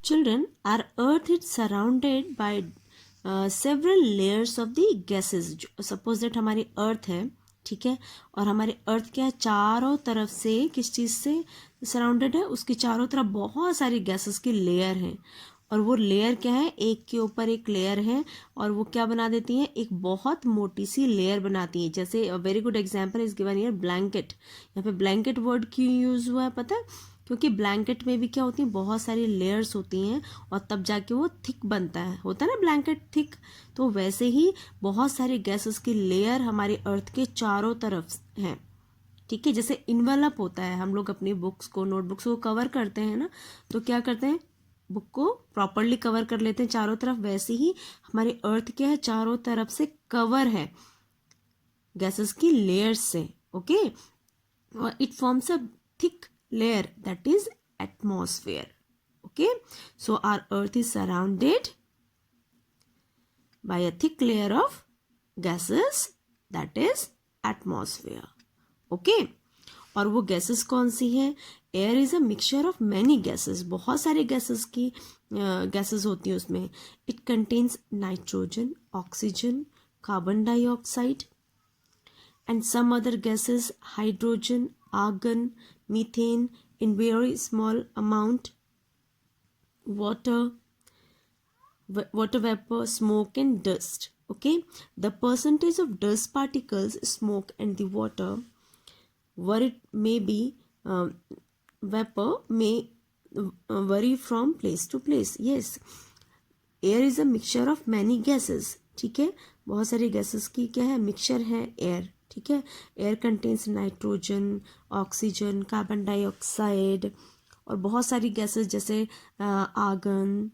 Children, our earth is surrounded by several layers of the gases. Suppose that हमारी अर्थ है, ठीक है, और हमारी अर्थ क्या है, चारों तरफ से किस चीज़ से सराउंडेड है, उसकी चारों तरफ बहुत सारी गैसेस की लेयर हैं, और वो लेयर क्या है, एक के ऊपर एक लेयर है, और वो क्या बना देती हैं, एक बहुत मोटी सी लेयर बनाती है. जैसे very good example is given here blanket. यहाँ पे ब्लैंकेट वर्ड क्यों यूज हुआ है पता है? क्योंकि ब्लैंकेट में भी क्या होती है, बहुत सारी लेयर्स होती हैं, और तब जाके वो थिक बनता है, होता है ना ब्लैंकेट थिक. तो वैसे ही बहुत सारी गैसेस की लेयर हमारी अर्थ के चारों तरफ हैं, ठीक है. जैसे इन्वेलप होता है, हम लोग अपनी बुक्स को, नोटबुक्स को कवर करते हैं ना, तो क्या करते हैं, बुक को प्रॉपरली कवर कर लेते हैं चारों तरफ. वैसे ही हमारी अर्थ क्या है, चारों तरफ से कवर है गैसेस की लेयर्स से. ओके, और it forms a thick layer, that is atmosphere. Okay, so our earth is surrounded by a thick layer of gases, that is atmosphere. Okay, और वो गैसेस कौन सी हैं? Air is a mixture of many gases, बहुत सारे gases की gases होती हैं उसमें. It contains nitrogen, oxygen, carbon dioxide and some other gases, hydrogen, argon, methane in very small amount, water vapor, smoke and dust. Okay, the percentage of dust particles, smoke and the water where it may be vapor may vary from place to place. Yes, air is a mixture of many gases. ठीक है, बहुत सारी gases की क्या है, mixture है air. ठीक है, air contains nitrogen, oxygen, carbon dioxide, और बहुत सारी गैसेस जैसे आर्गन,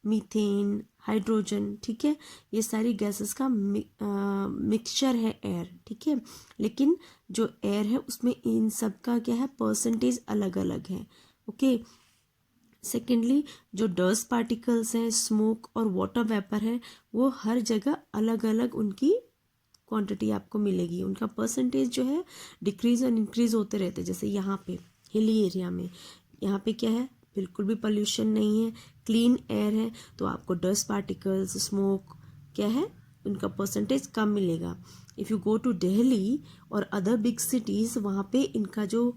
मीथेन, हाइड्रोजन. ठीक है, ये सारी गैसेस का मिक्सचर है एयर. ठीक है, लेकिन जो एयर है उसमें इन सब का क्या है, परसेंटेज अलग अलग है. ओके, सेकेंडली जो डस्ट पार्टिकल्स हैं, स्मोक और वाटर वेपर है, वो हर जगह अलग अलग उनकी क्वांटिटी आपको मिलेगी. उनका परसेंटेज जो है डिक्रीज और इंक्रीज होते रहते हैं. जैसे यहाँ पे हिली एरिया में, यहाँ पे क्या है, बिल्कुल भी पोल्यूशन नहीं है, क्लीन एयर है, तो आपको डस्ट पार्टिकल्स, स्मोक क्या है, उनका परसेंटेज कम मिलेगा. If you go to Delhi और अदर बिग सिटीज़, वहाँ पे इनका जो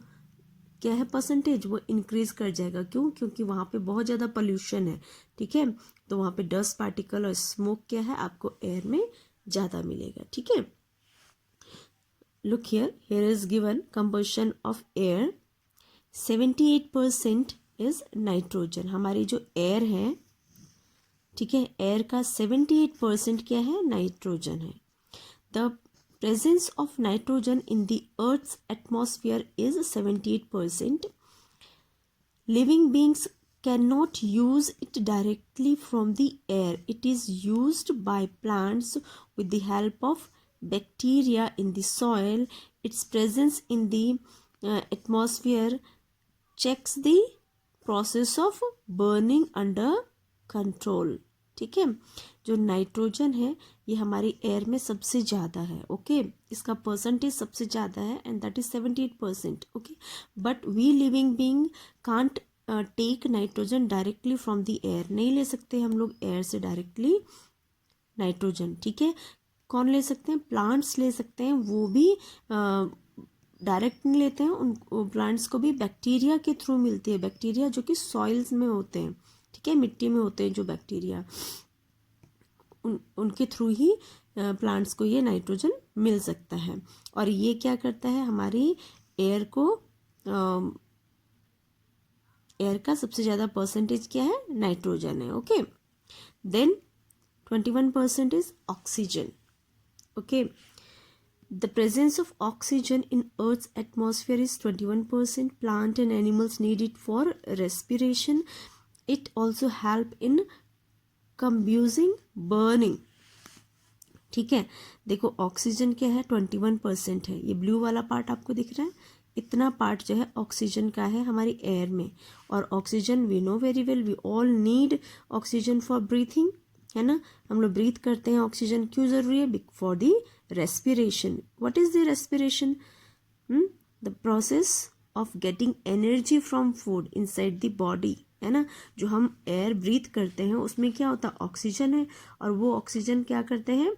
क्या है परसेंटेज, वो इंक्रीज कर जाएगा. क्यों? क्योंकि वहाँ पे बहुत ज़्यादा पोल्यूशन है. ठीक है, तो वहाँ पे डस्ट पार्टिकल और स्मोक क्या है, आपको एयर में ज़्यादा मिलेगा. ठीक है, look here is given composition of air. 78% is nitrogen. हमारी जो एयर है, ठीक है, एयर का 78% क्या है, नाइट्रोजन है. The presence of nitrogen in the Earth's atmosphere is 78%. Living beings cannot use it directly from the air. It is used by plants with the help of bacteria in the soil. Its presence in the atmosphere checks the process of burning under control. ठीक है, जो nitrogen है ये हमारी air में सबसे ज़्यादा है. ओके, इसका परसेंटेज सबसे ज़्यादा है and that is 78%. Okay, but we living being can't take nitrogen directly from the air. नहीं ले सकते हम लोग एयर से डायरेक्टली नाइट्रोजन. ठीक है, कौन ले सकते हैं, प्लांट्स ले सकते हैं, वो भी डायरेक्ट नहीं लेते हैं. उन प्लांट्स को भी बैक्टीरिया के थ्रू मिलती है. बैक्टीरिया जो कि सॉइल्स में होते हैं, ठीक है, मिट्टी में होते हैं जो बैक्टीरिया, उनके थ्रू ही प्लांट्स को ये नाइट्रोजन मिल सकता है. और ये क्या करता है, हमारी एयर को, एयर का सबसे ज़्यादा परसेंटेज क्या है, नाइट्रोजन है. Okay, then 21% is oxygen. Okay, the presence of oxygen in Earth's atmosphere is 21%. Plant and animals need it for respiration. It also help in combusting, burning. ठीक है, देखो ऑक्सीजन क्या है, 21% है. ये ब्लू वाला पार्ट आपको दिख रहा है, इतना पार्ट जो है ऑक्सीजन का है हमारी एयर में. और oxygen we know very well, we all need oxygen for breathing, है ना. हम लोग ब्रीथ करते हैं, ऑक्सीजन क्यों ज़रूरी है, for the respiration. What is the respiration? The process of getting energy from food inside the body, है ना। जो हम एयर ब्रीथ करते हैं उसमें क्या होता है, ऑक्सीजन है, और वो ऑक्सीजन क्या करते हैं,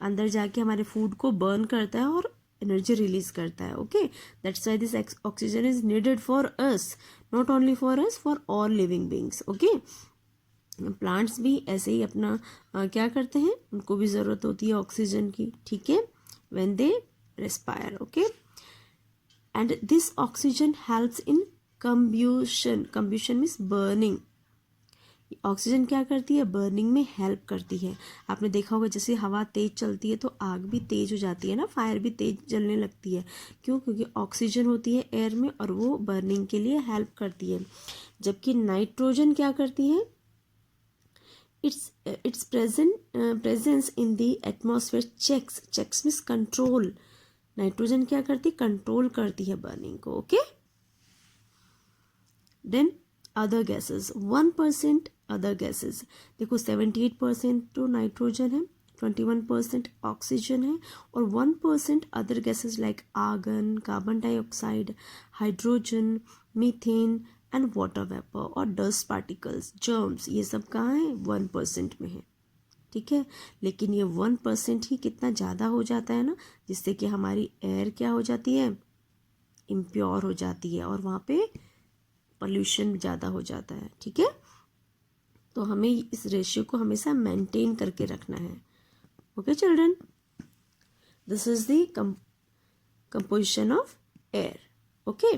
अंदर जाके हमारे फूड को बर्न करता है और एनर्जी रिलीज करता है। Okay, that's why this oxygen is needed for us, not only for us, for all living beings. Okay, plants भी ऐसे ही अपना क्या करते हैं, उनको भी ज़रूरत होती है ऑक्सीजन की, ठीक है, when they respire. Okay, and this oxygen helps in combustion, combustion means burning. Oxygen क्या करती है, बर्निंग में हेल्प करती है। आपने देखा होगा जैसे हवा तेज चलती है तो आग भी तेज हो जाती है ना, फायर भी तेज जलने लगती है। क्यों, क्योंकि ऑक्सीजन होती है एयर में और वो बर्निंग के लिए हेल्प करती है। जबकि नाइट्रोजन क्या करती है, its presence in the atmosphere checks means control। Nitrogen क्या करती है, कंट्रोल करती है बर्निंग को। Okay, then other gases 1% other gases, देखो 78% तो नाइट्रोजन है, 21% ऑक्सीजन है, और 1% other gases like argon, carbon dioxide, hydrogen, methane and water vapour और डस्ट पार्टिकल्स, जर्म्स, ये सब कहाँ है, 1% में है। ठीक है, लेकिन ये 1% ही कितना ज़्यादा हो जाता है ना, जिससे कि हमारी एयर क्या हो जाती है, इम्प्योर हो जाती है, और वहाँ पे पोल्यूशन ज़्यादा हो जाता है। ठीक है, तो हमें इस रेशियो को हमेशा मेंटेन करके रखना है। Okay children, this is the composition of air. Okay.